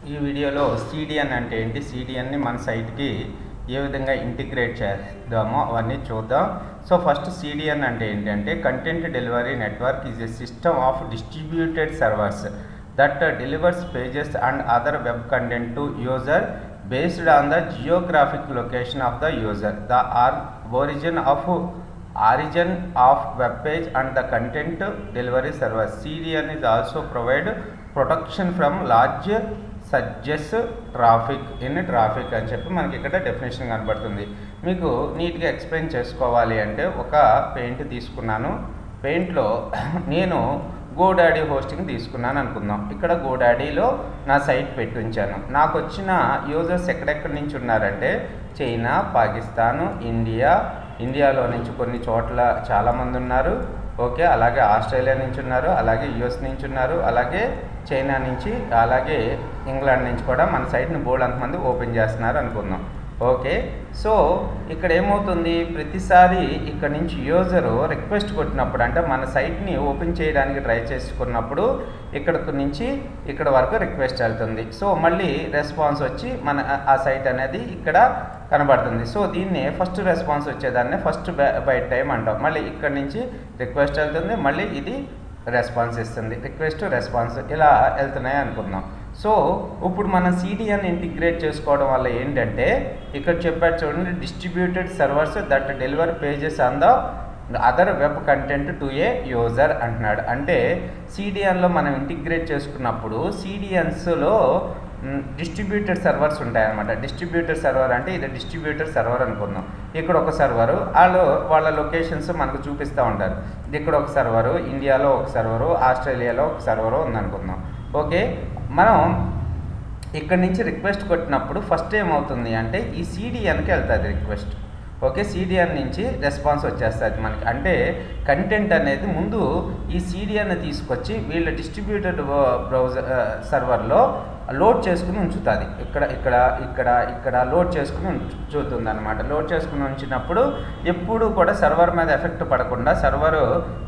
ఈ వీడియోలో CDN అంటే ఏంటి, CDNని మన సైట్కి ఏ విధంగా ఇంటిగ్రేట్ చేద్దామో అవన్నీ చూద్దాం. సో ఫస్ట్ CDN అంటే ఏంటంటే content delivery network is a system of distributed servers that delivers pages and other web content to user based on the geographic location of the user. The origin of web page and the content delivery service. CDN is also provide protection from large surges traffic అని చెప్పి మనకి ఇక్కడ definition కనబడుతుంది. మీకు నీట్గా explain చేసుకోవాలి అంటే ఒక పెయింట్ తీసుకున్నాను. పెయింట్లో నేను గోడాడీ హోస్టింగ్ తీసుకున్నాను అనుకుందాం. ఇక్కడ గోడాడీలో నా సైట్ పెట్టి ఉంచాను. నాకు వచ్చిన యూజర్స్ ఎక్కడెక్కడి నుంచి ఉన్నారంటే చైనా, పాకిస్తాను, ఇండియాలో నుంచి కొన్ని చోట్ల చాలామంది ఉన్నారు. ఓకే, అలాగే ఆస్ట్రేలియా నుంచి ఉన్నారు, అలాగే యుఎస్ నుంచి ఉన్నారు, అలాగే చైనా నుంచి, అలాగే ఇంగ్లాండ్ నుంచి కూడా మన సైట్ని బోల్డ్ అంతమంది ఓపెన్ చేస్తున్నారు అనుకుందాం. ఓకే, సో ఇక్కడ ఏమవుతుంది, ప్రతిసారి ఇక్కడ నుంచి యూజరు రిక్వెస్ట్ కొట్టినప్పుడు అంటే మన సైట్ని ఓపెన్ చేయడానికి ట్రై చేసుకున్నప్పుడు ఇక్కడ నుంచి ఇక్కడ వరకు రిక్వెస్ట్ వెళ్తుంది. సో మళ్ళీ రెస్పాన్స్ వచ్చి మన ఆ సైట్ అనేది ఇక్కడ కనబడుతుంది. సో దీన్ని ఫస్ట్ రెస్పాన్స్ వచ్చేదాన్ని ఫస్ట్ బైట్ టైం అంటాం. మళ్ళీ ఇక్కడ నుంచి రిక్వెస్ట్ వెళ్తుంది, మళ్ళీ ఇది రెస్పాన్స్ ఇస్తుంది, రిక్వెస్ట్ రెస్పాన్స్ ఇలా వెళ్తున్నాయి అనుకుందాం. సో ఇప్పుడు మనం CDN ఇంటిగ్రేట్ చేసుకోవడం వల్ల ఏంటంటే ఇక్కడ చెప్పారు చూడండి, distributed servers that deliver pages on the other web content to A user అంటున్నాడు. అంటే CDNలో మనం ఇంటిగ్రేట్ చేసుకున్నప్పుడు CDNస్లో డిస్ట్రిబ్యూటెడ్ సర్వర్స్ ఉంటాయన్నమాట. డిస్ట్రిబ్యూటెడ్ సర్వర్ అంటే ఇది డిస్ట్రిబ్యూటెడ్ సర్వర్ అనుకుందాం. ఇక్కడ ఒక సర్వరు వాళ్ళ లొకేషన్స్ మనకు చూపిస్తూ ఉంటారు. ఇక్కడ ఒక సర్వరు, ఇండియాలో ఒక సర్వరు, ఆస్ట్రేలియాలో ఒక సర్వరు ఉందనుకుందాం. ఓకే, మనం ఇక్కడ నుంచి రిక్వెస్ట్ కొట్టినప్పుడు ఫస్ట్ ఏమవుతుంది అంటే ఈ CDNకి వెళ్తుంది రిక్వెస్ట్. ఓకే, CDN నుంచి రెస్పాన్స్ వచ్చేస్తుంది మనకి. అంటే కంటెంట్ అనేది ముందు ఈ CDN తీసుకొచ్చి వీళ్ళ డిస్ట్రిబ్యూటెడ్ బ్రౌజర్ సర్వర్లో లోడ్ చేసుకుని ఉంచుతుంది. ఇక్కడ లోడ్ చేసుకుని ఉంచుతుంది అనమాట. లోడ్ చేసుకుని ఉంచినప్పుడు ఎప్పుడు కూడా సర్వర్ మీద ఎఫెక్ట్ పడకుండా, సర్వర్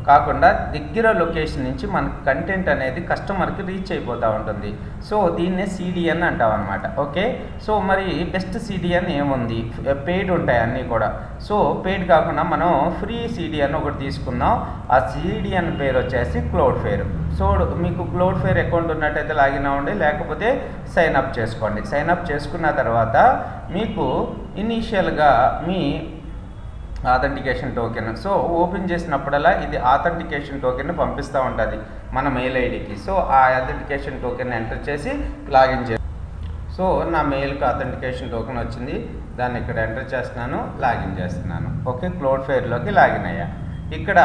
కాకుండా దగ్గర లొకేషన్ నుంచి మనకు కంటెంట్ అనేది కస్టమర్కి రీచ్ అయిపోతూ ఉంటుంది. సో దీన్నే CDN అంటాం అనమాట. ఓకే, సో మరి బెస్ట్ CDN ఏముంది, పెయిడ్ ఉంటాయి అన్నీ కూడా. సో పెయిడ్ కాకుండా మనం ఫ్రీ CDN ఒకటి తీసుకుందాం. ఆ CDN పేరు వచ్చేసి క్లౌడ్ఫేర్. సో మీకు క్లౌడ్ఫేర్ అకౌంట్ ఉన్నట్టయితే లాగిన్ అవ్వండి, లేకపోతే సైన్ అప్ చేసుకోండి. సైన్ అప్ చేసుకున్న తర్వాత మీకు ఇనీషియల్గా మీ ఆథెంటికేషన్ టోకెన్ సో ఓపెన్ చేసినప్పుడల్లా ఇది ఆథెంటికేషన్ టోకెన్ పంపిస్తూ ఉంటుంది మన మెయిల్ ఐడికి. సో ఆ ఆథెంటికేషన్ టోకెన్ ఎంటర్ చేసి లాగిన్ చేసి, సో నా మెయిల్కి ఆథెంటికేషన్ టోకెన్ వచ్చింది, దాన్ని ఇక్కడ ఎంటర్ చేస్తున్నాను, లాగిన్ చేస్తున్నాను. ఓకే, క్లౌడ్ఫేర్లోకి లాగిన్ అయ్యా. ఇక్కడ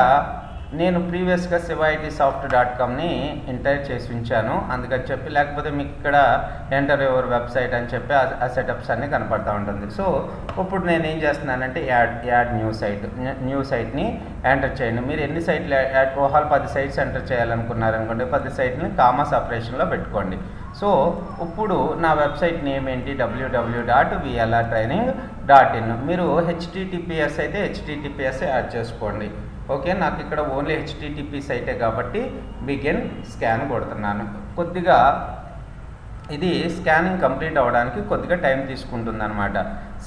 నేను ప్రీవియస్గా sivaitisoft.comని ఎంటర్ చేసి ఉంచాను, అందుకని చెప్పి, లేకపోతే మీకు ఇక్కడ ఎంటర్ యువర్ వెబ్సైట్ అని చెప్పి ఆ సెటప్స్ అన్నీ కనపడుతూ ఉంటుంది. సో ఇప్పుడు నేను ఏం చేస్తున్నానంటే యాడ్ న్యూ సైట్ని ఎంటర్ చేయండి. మీరు ఎన్ని సైట్లు ఒకవేళ 10 సైట్స్ ఎంటర్ చేయాలనుకున్నారనుకోండి, 10 సైట్ని కామా సపరేషన్లో పెట్టుకోండి. సో ఇప్పుడు నా వెబ్సైట్ నేమ్ ఏంటి, www.VLRtraining.in. మీరు HTTPS అయితే HTTPS యాడ్ చేసుకోండి. ఓకే, నాకు ఇక్కడ ఓన్లీ HTTP సైటే కాబట్టి బిగిన్ స్కాన్ కొడుతున్నాను. కొద్దిగా ఇది స్కానింగ్ కంప్లీట్ అవ్వడానికి కొద్దిగా టైం తీసుకుంటుంది అనమాట.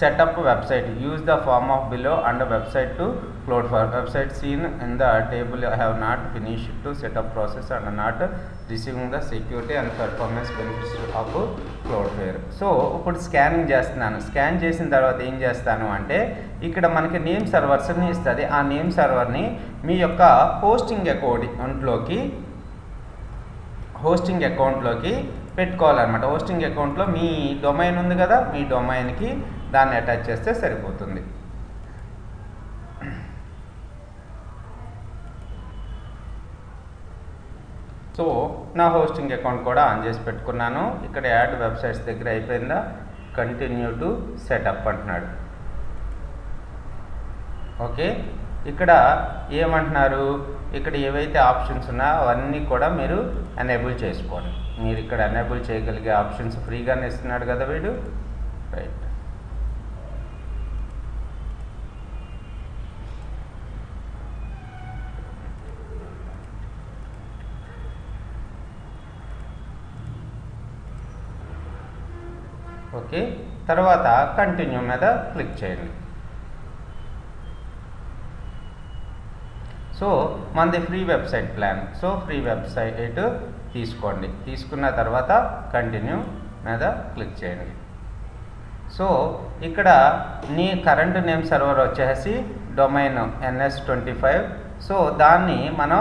Setup website, use the form of below and website to cloud for website seen in the table have not finish to setup process and not receiving the security and performance benefits of Cloudflare. So ఇప్పుడు scanning చేస్తున్నాను. Scan చేసిన తర్వాత ఏం చేస్తాను అంటే ఇక్కడ మనకి name సర్వర్స్ని ఇస్తుంది. ఆ నేమ్ సర్వర్ని మీ యొక్క హోస్టింగ్ అకౌంట్లోకి పెట్టుకోవాలన్నమాట. హోస్టింగ్ అకౌంట్లో మీ డొమైన్ ఉంది కదా, మీ డొమైన్కి దాన్ని అటాచ్ చేస్తే సరిపోతుంది. సో నా హోస్టింగ్ అకౌంట్ కూడా ఆన్ చేసి పెట్టుకున్నాను. ఇక్కడ యాడ్ వెబ్సైట్స్ దగ్గర అయిపోయిందా, కంటిన్యూ టు సెటప్ అంటున్నాడు. ఓకే, ఇక్కడ ఏమంటున్నారు, ఇక్కడ ఏవైతే ఆప్షన్స్ ఉన్నాయో అవన్నీ కూడా మీరు ఎనేబుల్ చేసుకోండి. మీరు ఇక్కడ ఎనేబుల్ చేయగలిగే ఆప్షన్స్ ఫ్రీగానే ఇస్తున్నాడు కదా వీడు, రైట్. ఓకే, తర్వాత కంటిన్యూ మీద క్లిక్ చేయండి. సో మనది free website plan. So free website తీసుకోండి. తీసుకున్న తర్వాత కంటిన్యూ మీద క్లిక్ చేయండి. సో ఇక్కడ నీ కరెంట్ నేమ్ సర్వర్ వచ్చేసి డొమైన్ NS25. సో దాన్ని మనం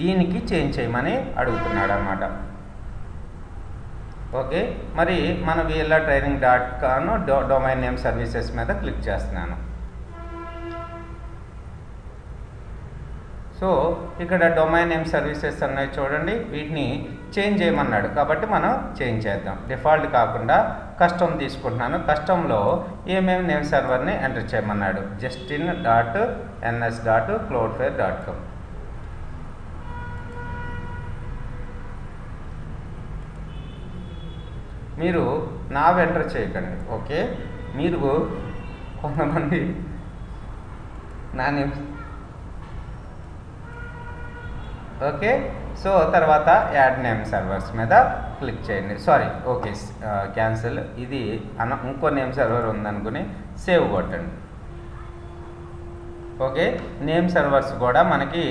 దీనికి చేంజ్ చేయమని అడుగుతున్నాడు అన్నమాట. ఓకే, మరి మన VLR Training.com domain name services మీద క్లిక్ చేస్తున్నాను. సో ఇక్కడ డొమైన్ నేమ్ సర్వీసెస్ అన్నవి చూడండి, వీటిని చేంజ్ చేయమన్నాడు కాబట్టి మనం చేంజ్ చేద్దాం. డిఫాల్ట్ కాకుండా కస్టమ్ తీసుకుంటున్నాను. కస్టంలో ఏమేమి నేమ్ సర్వర్ని ఎంటర్ చేయమన్నాడు. justin.ns.cloudflare.com. మీరు నావి ఎంటర్ చేయకండి. ఓకే, మీరు కొంతమంది నా నేమ్. ఓకే, సో తర్వాత యాడ్ నేమ్ సర్వర్స్ మీద క్లిక్ చేయండి. Sorry, okay, cancel. ఇది ఇంకో నేమ్ సర్వర్ ఉందనుకుని సేవ్ కొట్టండి. ఓకే, నేమ్ సర్వర్స్ కూడా మనకి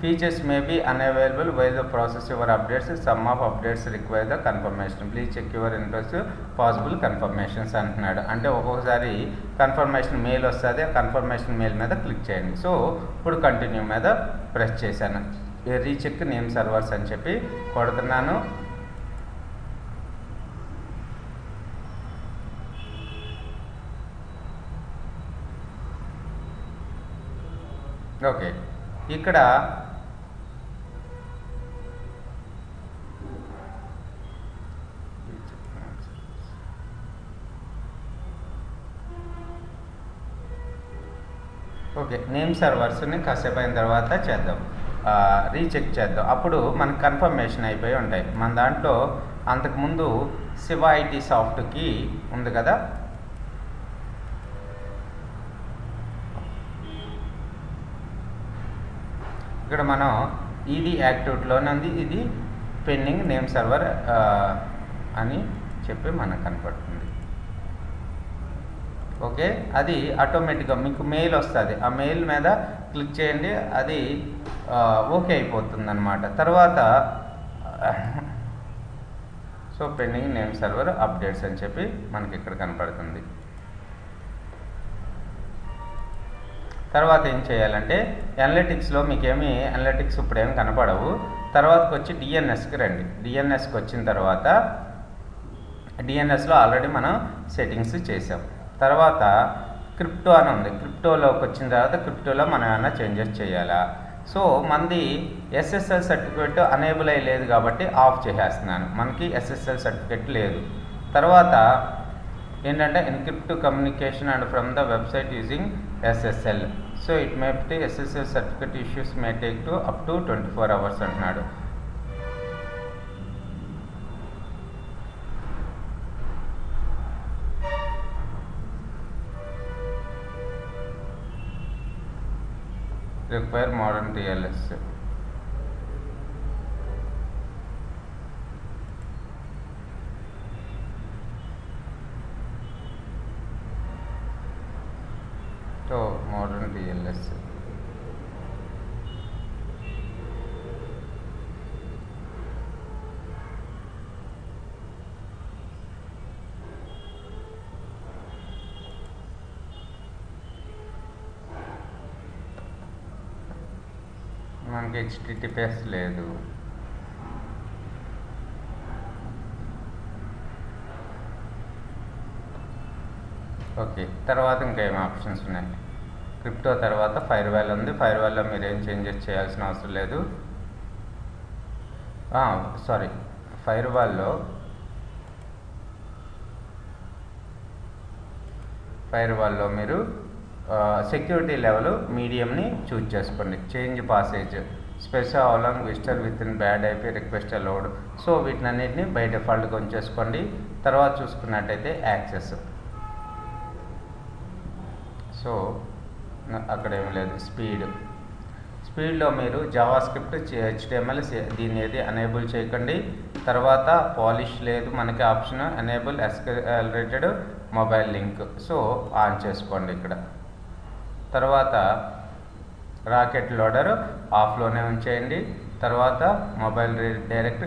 features may be unavailable while the process your updates, some of updates require the confirmation, please check your interest possible confirmations అంటున్నాడు. అంటే ఒక్కొక్కసారి కన్ఫర్మేషన్ మెయిల్ వస్తుంది, ఆ కన్ఫర్మేషన్ మెయిల్ మీద క్లిక్ చేయండి. సో ఇప్పుడు కంటిన్యూ మీద ప్రెస్ చేశాను. రీచెక్ నేమ్ సర్వర్స్ అని చెప్పి కొడుతున్నాను. ఓకే, ఇక్కడ ఓకే నేమ్ సర్వర్స్ని కాసేపు అయిన తర్వాత చేద్దాం, రీచెక్ చేద్దాం. అప్పుడు మనకు కన్ఫర్మేషన్ అయిపోయి ఉంటాయి. మన దాంట్లో అంతకుముందు శివ ఐటీ సాఫ్ట్కి ఉంది కదా, ఇక్కడ మనం ఇది యాక్టివిటీలోనే ఉంది, ఇది పెండింగ్ నేమ్ సర్వర్ అని చెప్పి మనకు కనపడుతుంది. ఓకే, అది ఆటోమేటిక్గా మీకు మెయిల్ వస్తుంది. ఆ మెయిల్ మీద క్లిక్ చేయండి, అది ఓకే అయిపోతుంది అన్నమాట. తర్వాత so pending name server updates అని చెప్పి మనకి ఇక్కడ కనపడుతుంది. తర్వాత ఏం చేయాలంటే అనలిటిక్స్లో మీకేమీ అనలిటిక్స్ ఇప్పుడేమి కనపడవు. తర్వాతకి వచ్చి డిఎన్ఎస్కి రండి. డిఎన్ఎస్కి వచ్చిన తర్వాత డిఎన్ఎస్లో ఆల్రెడీ మనం సెట్టింగ్స్ చేసాం. తర్వాత క్రిప్టో అని ఉంది. క్రిప్టోలోకి వచ్చిన తర్వాత క్రిప్టోలో మనం ఏమైనా చేంజెస్ చేయాలా. సో మనది SSL సర్టిఫికేట్ అనేబుల్ అయ్యలేదు కాబట్టి ఆఫ్ చేసేస్తున్నాను. మనకి SSL సర్టిఫికేట్ లేదు. తర్వాత ఏంటంటే encrypt communication and from the website using SSL. So it may SSL certificate issues may take to up to 24 hours అంటున్నాడు. Require modern TLS. So modern TLS. మనకి HTTPS లేదు. Okay, తర్వాత ఇంకేం ఆప్షన్స్ ఉన్నాయి. Crypto తర్వాత ఫైర్వాల్ ఉంది. ఫైర్వాల్లో మీరు ఏం చేంజెస్ చేయాల్సిన అవసరం లేదు. సారీ, ఫైర్వాల్లో మీరు సెక్యూరిటీ లెవెల్ మీడియంని చూజ్ చేసుకోండి. Change passage special along visitor with in bad IP request allowed. So వీటినన్నిటిని బై డిఫాల్ట్గా ఉంచేసుకోండి. తర్వాత చూసుకున్నట్టయితే యాక్సెస్, సో అక్కడ ఏమి లేదు. స్పీడ్లో మీరు జావా స్క్రిప్ట్ HTML దీన్ని ఏది ఎనేబుల్ చేయకండి. తర్వాత పాలిష్ లేదు మనకి option, enable accelerated mobile link, so on చేసుకోండి ఇక్కడ. తర్వాత రాకెట్ లోడర్ ఆఫ్లోనే ఉంచేయండి. తర్వాత మొబైల్ డైరెక్ట్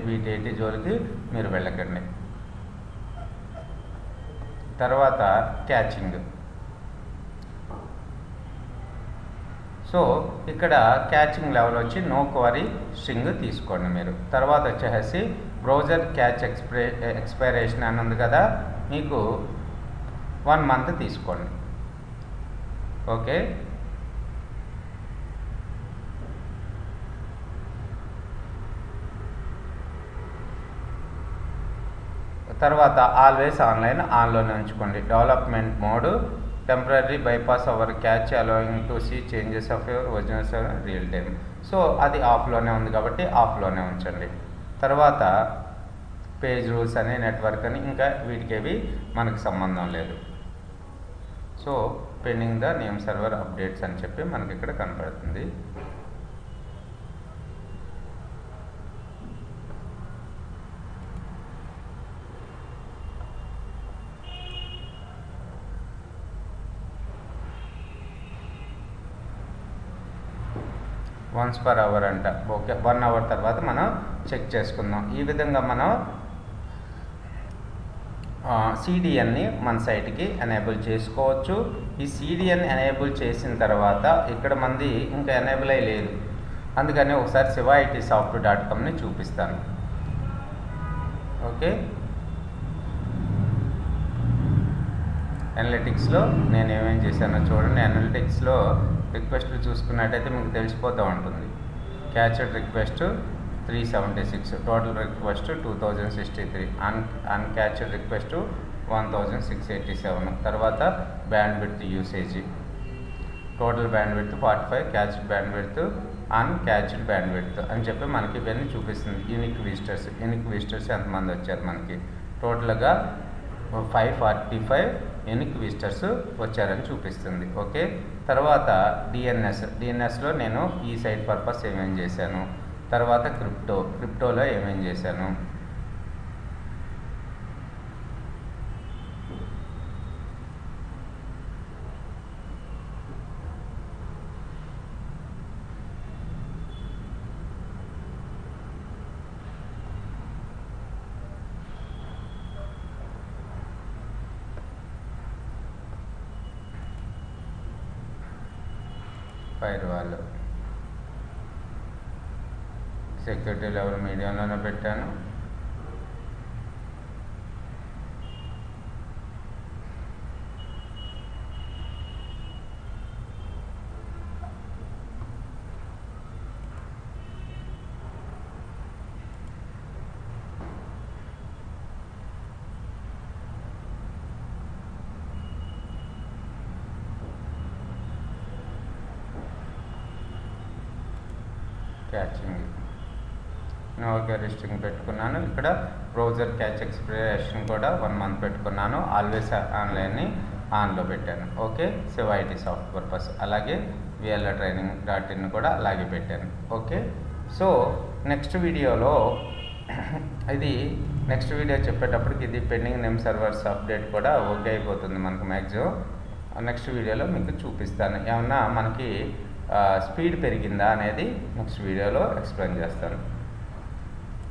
వీటి జోలికి మీరు వెళ్ళకండి. తర్వాత క్యాచింగ్, సో ఇక్కడ క్యాచింగ్ లెవెల్ వచ్చి నో క్వరీ స్ట్రింగ్ తీసుకోండి మీరు. తర్వాత వచ్చేసి బ్రౌజర్ క్యాచ్ ఎక్స్పైరేషన్ అని ఉంది కదా, మీకు 1 month తీసుకోండి. ఓకే, తర్వాత ఆల్వేస్ ఆన్లైన్ ఆన్లోనే ఉంచుకోండి. Development mode temporary bypass our cache allowing to see changes of your original real time, so అది ఆఫ్లోనే ఉంది కాబట్టి ఆఫ్లోనే ఉంచండి. తర్వాత పేజ్ రూల్స్ అని, నెట్వర్క్ అని, ఇంకా వీటికేవి మనకు సంబంధం లేదు. So pending the name server updates అని చెప్పి మనకి ఇక్కడ కనపడుతుంది. వన్స్ పర్ అవర్ అంట. ఓకే, 1 hour తర్వాత మనం చెక్ చేసుకుందాం. ఈ విధంగా మనం CDNని మన సైట్కి ఎనేబుల్ చేసుకోవచ్చు. ఈ CDN ఎనేబుల్ చేసిన తర్వాత ఇక్కడ మంది ఇంకా ఎనేబుల్ అయ్యి లేదు, అందుకని ఒకసారి sivaitsoft.comని చూపిస్తాను. ఓకే, అనలిటిక్స్లో నేను ఏమేమి చేశానో చూడండి. అనలిటిక్స్లో రిక్వెస్ట్లు చూసుకున్నట్టయితే మీకు తెలిసిపోతూ ఉంటుంది. Cached request 376, total request 2063, uncached request 1687. తర్వాత bandwidth usage, total bandwidth 45, cached bandwidth, uncached bandwidth అని చెప్పి మనకి ఇవన్నీ చూపిస్తుంది. యూనిక్ విజిటర్స్ ఎంతమంది వచ్చారు మనకి, టోటల్గా 545 యూనిక్ విజిటర్స్ వచ్చారని చూపిస్తుంది. ఓకే, తర్వాత డిఎన్ఎస్లో నేను ఈ సైట్ పర్పస్ ఏమేం చేశాను, తర్వాత క్రిప్టోలో ఏమేం చేశాను, ఫైర్ వాల్ సెక్యూరిటీ లెవెల్ మీడియంలోనే పెట్టాను. క్యాచింగ్ నో రిస్ట్రింగ్ పెట్టుకున్నాను. ఇక్కడ బ్రౌజర్ క్యాచ్ ఎక్స్పైరేషన్ కూడా 1 month పెట్టుకున్నాను. ఆల్వేస్ ఆన్లైన్ని ఆన్లో పెట్టాను. ఓకే, సివైటీ సాఫ్ట్ పర్పస్, అలాగే VLR Training.in కూడా అలాగే పెట్టాను. ఓకే, సో నెక్స్ట్ వీడియో చెప్పేటప్పటికి ఇది పెండింగ్ నేమ్ సర్వర్స్ అప్డేట్ కూడా ఓకే అయిపోతుంది మనకు మ్యాక్సిమం. నెక్స్ట్ వీడియోలో మీకు చూపిస్తాను. ఏమన్నా మనకి స్పీడ్ పెరిగిందా అనేది నెక్స్ట్ వీడియోలో ఎక్స్ప్లెయిన్ చేస్తాను.